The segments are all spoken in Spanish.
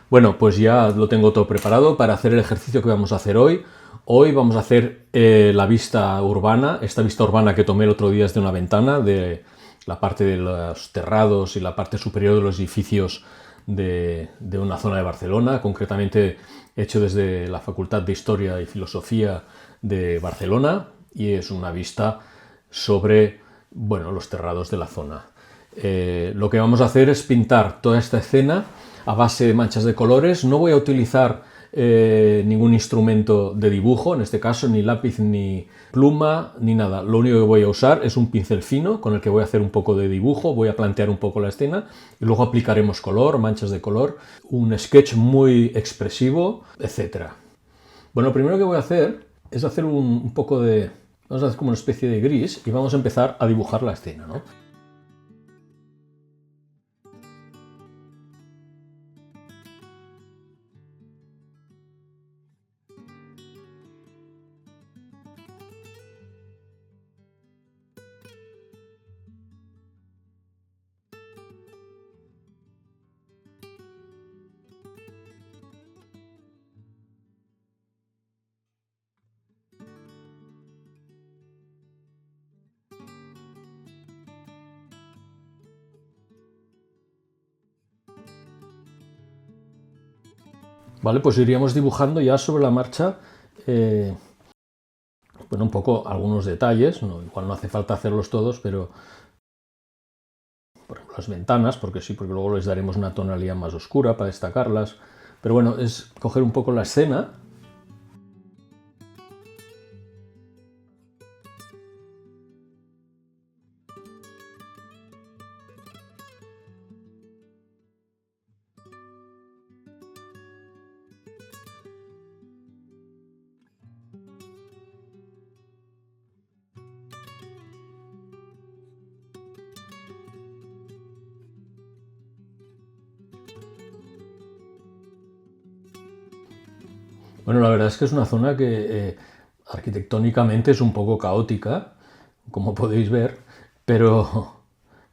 Bueno, pues ya lo tengo todo preparado para hacer el ejercicio que vamos a hacer hoy. Hoy vamos a hacer la vista urbana, esta vista urbana que tomé el otro día desde una ventana de la parte de los terrados y la parte superior de los edificios de una zona de Barcelona, concretamente hecho desde la Facultad de Historia y Filosofía de Barcelona, y es una vista sobre, bueno, los terrados de la zona. Lo que vamos a hacer es pintar toda esta escena a base de manchas de colores. No voy a utilizar ningún instrumento de dibujo, en este caso ni lápiz ni pluma ni nada. Lo único que voy a usar es un pincel fino con el que voy a hacer un poco de dibujo, voy a plantear un poco la escena y luego aplicaremos color, manchas de color, un sketch muy expresivo, etc. Bueno, lo primero que voy a hacer es hacer un poco de... Vamos a hacer como una especie de gris y vamos a empezar a dibujar la escena, ¿no? Vale, pues iríamos dibujando ya sobre la marcha, bueno, un poco algunos detalles, no, igual no hace falta hacerlos todos, pero por ejemplo las ventanas, porque sí, porque luego les daremos una tonalidad más oscura para destacarlas, pero bueno, es coger un poco la escena. Bueno, la verdad es que es una zona que arquitectónicamente es un poco caótica, como podéis ver, pero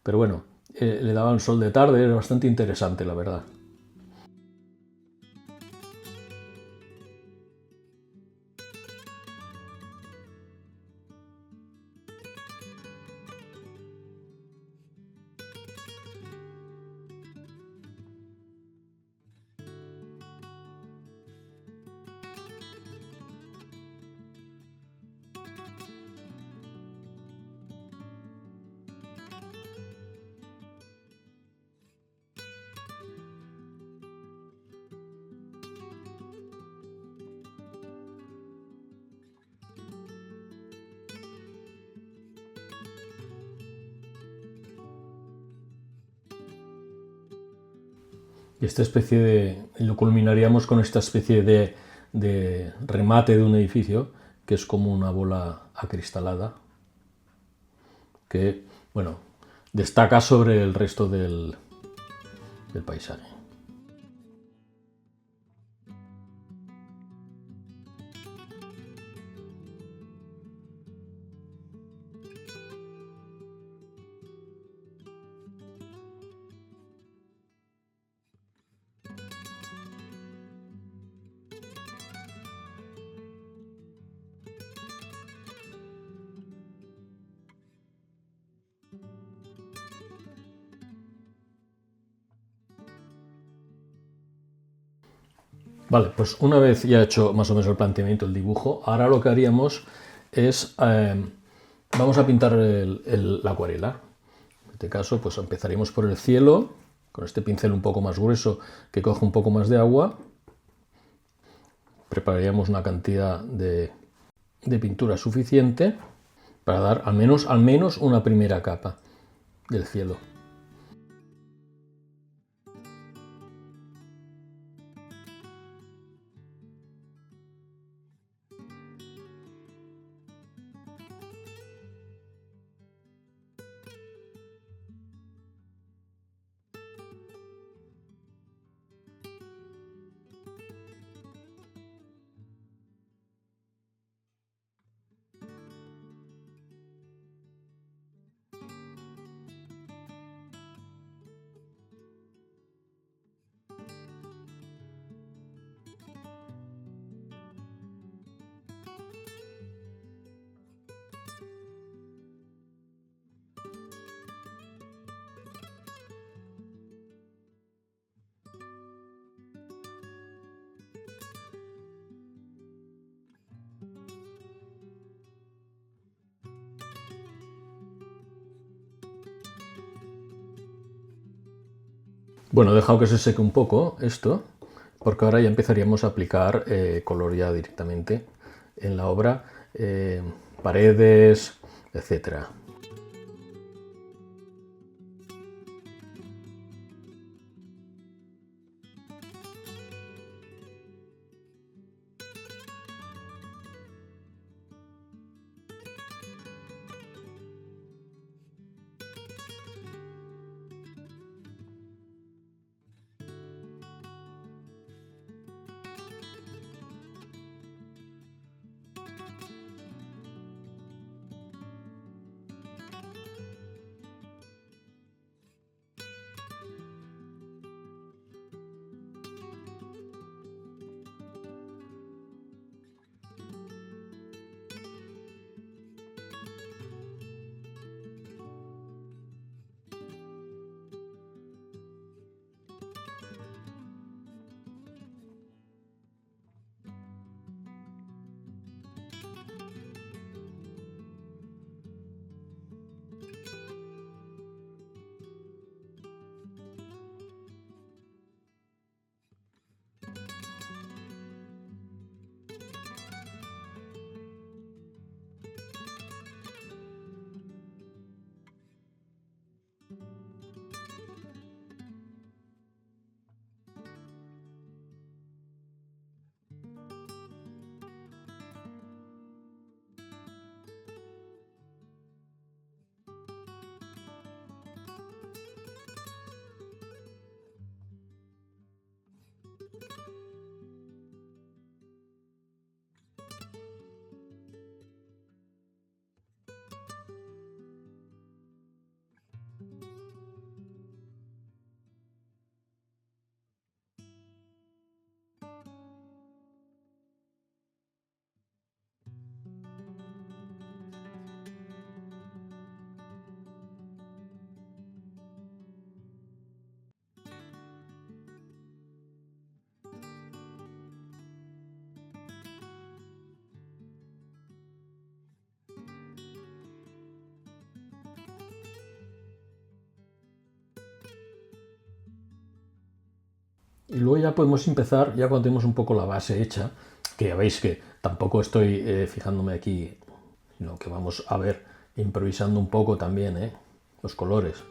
bueno, le daba un sol de tarde, era bastante interesante, la verdad. Y esta especie de... lo culminaríamos con esta especie de remate de un edificio, que es como una bola acristalada, que, bueno, destaca sobre el resto del paisaje. Vale, pues una vez ya hecho más o menos el planteamiento, el dibujo, ahora lo que haríamos es, vamos a pintar la acuarela. En este caso, pues empezaríamos por el cielo, con este pincel un poco más grueso que coge un poco más de agua. Prepararíamos una cantidad de pintura suficiente para dar al menos una primera capa del cielo. Bueno, he dejado que se seque un poco esto, porque ahora ya empezaríamos a aplicar color ya directamente en la obra, paredes, etcétera. Y luego ya podemos empezar, ya cuando tenemos un poco la base hecha, que ya veis que tampoco estoy fijándome aquí, sino que vamos a ver improvisando un poco también los colores.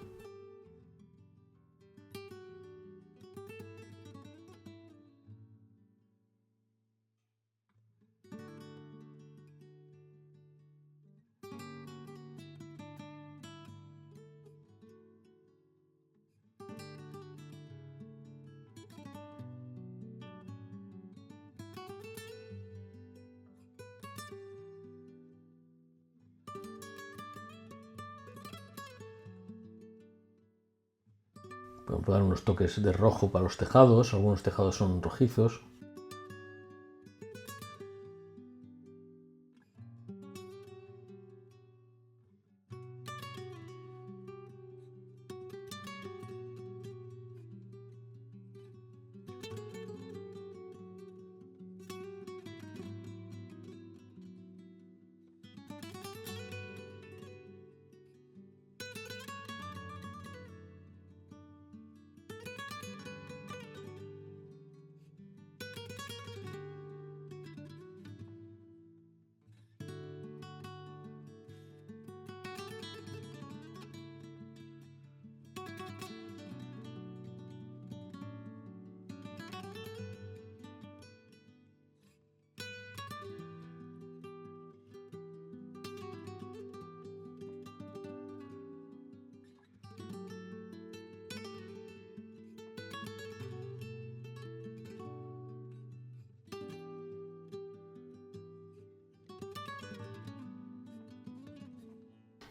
Podemos dar unos toques de rojo para los tejados, algunos tejados son rojizos.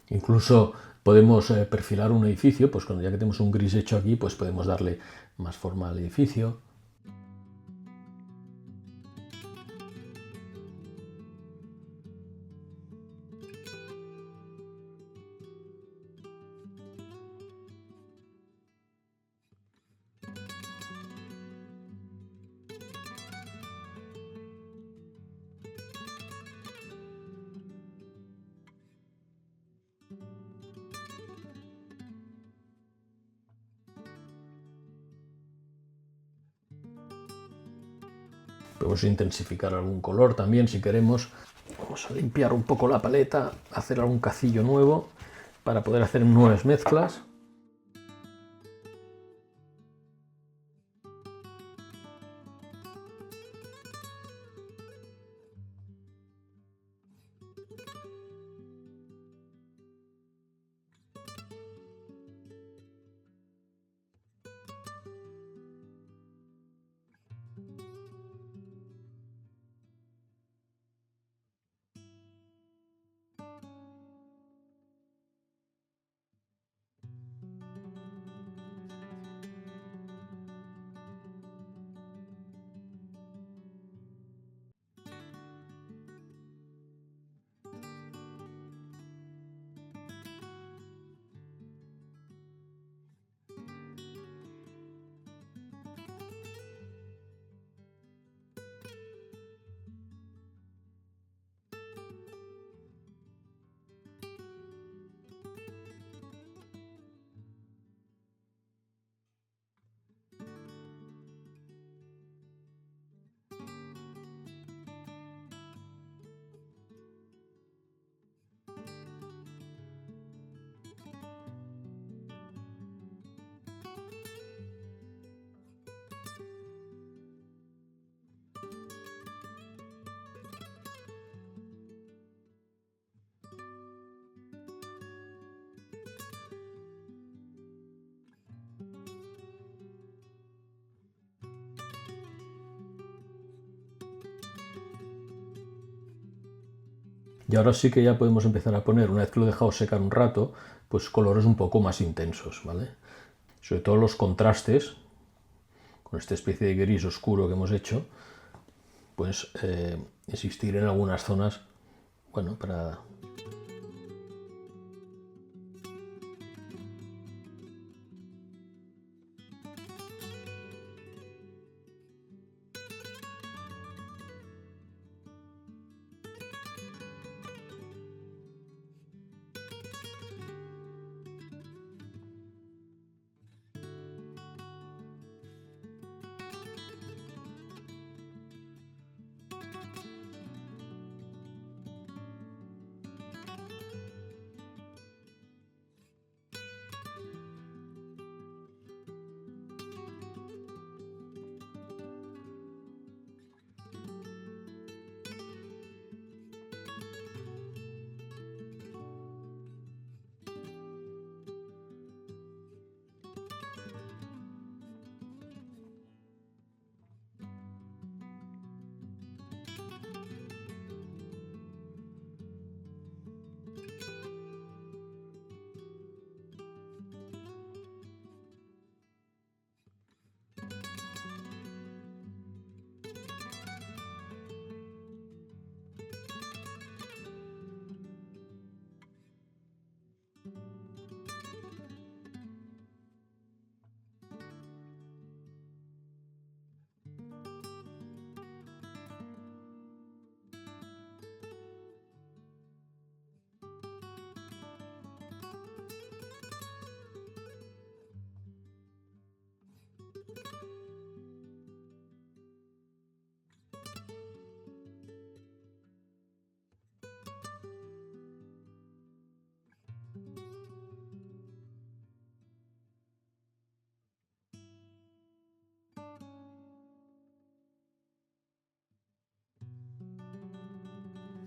Incluso podemos perfilar un edificio, pues cuando ya que tenemos un gris hecho aquí, pues podemos darle más forma al edificio. Podemos intensificar algún color también si queremos. Vamos a limpiar un poco la paleta, hacer algún cacillo nuevo para poder hacer nuevas mezclas. Y ahora sí que ya podemos empezar a poner, una vez que lo he dejado secar un rato, pues colores un poco más intensos, ¿vale? Sobre todo los contrastes, con esta especie de gris oscuro que hemos hecho, pues insistir en algunas zonas, bueno, para...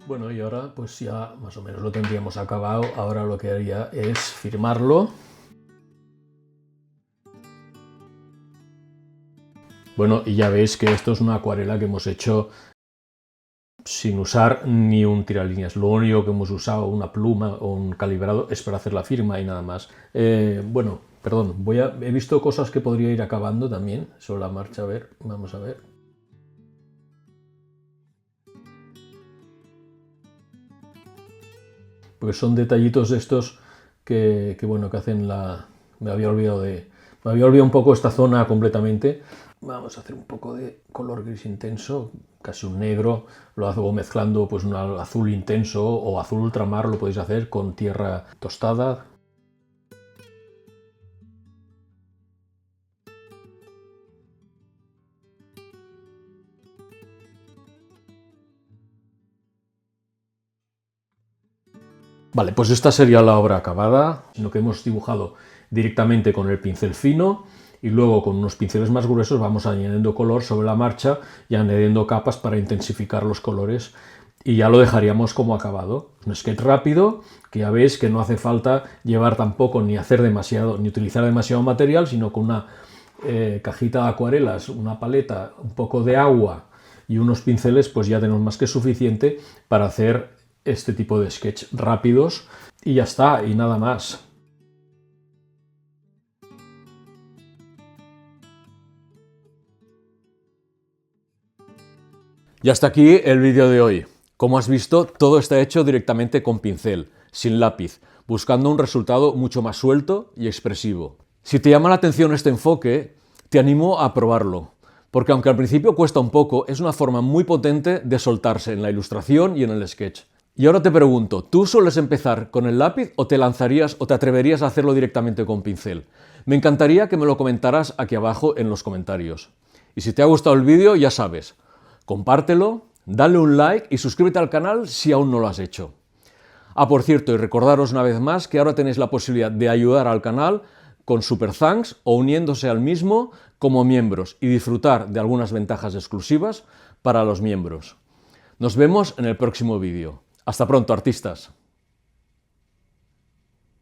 Bueno, y ahora pues ya más o menos lo tendríamos acabado. Ahora lo que haría es firmarlo. Bueno, y ya veis que esto es una acuarela que hemos hecho sin usar ni un tiralíneas. Lo único que hemos usado, una pluma o un calibrado, es para hacer la firma y nada más. Bueno, perdón, he visto cosas que podría ir acabando también sobre la marcha. A ver, vamos a ver. Porque son detallitos estos bueno, que hacen la... Me había olvidado un poco esta zona completamente. Vamos a hacer un poco de color gris intenso, casi un negro. Lo hago mezclando pues un azul intenso o azul ultramar, lo podéis hacer con tierra tostada. Vale, pues esta sería la obra acabada, sino que hemos dibujado directamente con el pincel fino y luego con unos pinceles más gruesos vamos añadiendo color sobre la marcha y añadiendo capas para intensificar los colores y ya lo dejaríamos como acabado. Un sketch rápido que ya veis que no hace falta llevar tampoco ni hacer demasiado ni utilizar demasiado material, sino con una cajita de acuarelas, una paleta, un poco de agua y unos pinceles, pues ya tenemos más que suficiente para hacer este tipo de sketch rápidos y ya está, y nada más. Y hasta aquí el vídeo de hoy. Como has visto, todo está hecho directamente con pincel, sin lápiz, buscando un resultado mucho más suelto y expresivo. Si te llama la atención este enfoque, te animo a probarlo, porque aunque al principio cuesta un poco, es una forma muy potente de soltarse en la ilustración y en el sketch. Y ahora te pregunto, ¿tú sueles empezar con el lápiz o te lanzarías o te atreverías a hacerlo directamente con pincel? Me encantaría que me lo comentaras aquí abajo en los comentarios. Y si te ha gustado el vídeo, ya sabes, compártelo, dale un like y suscríbete al canal si aún no lo has hecho. Ah, por cierto, y recordaros una vez más que ahora tenéis la posibilidad de ayudar al canal con Super Thanks o uniéndose al mismo como miembros y disfrutar de algunas ventajas exclusivas para los miembros. Nos vemos en el próximo vídeo. Hasta pronto, artistas.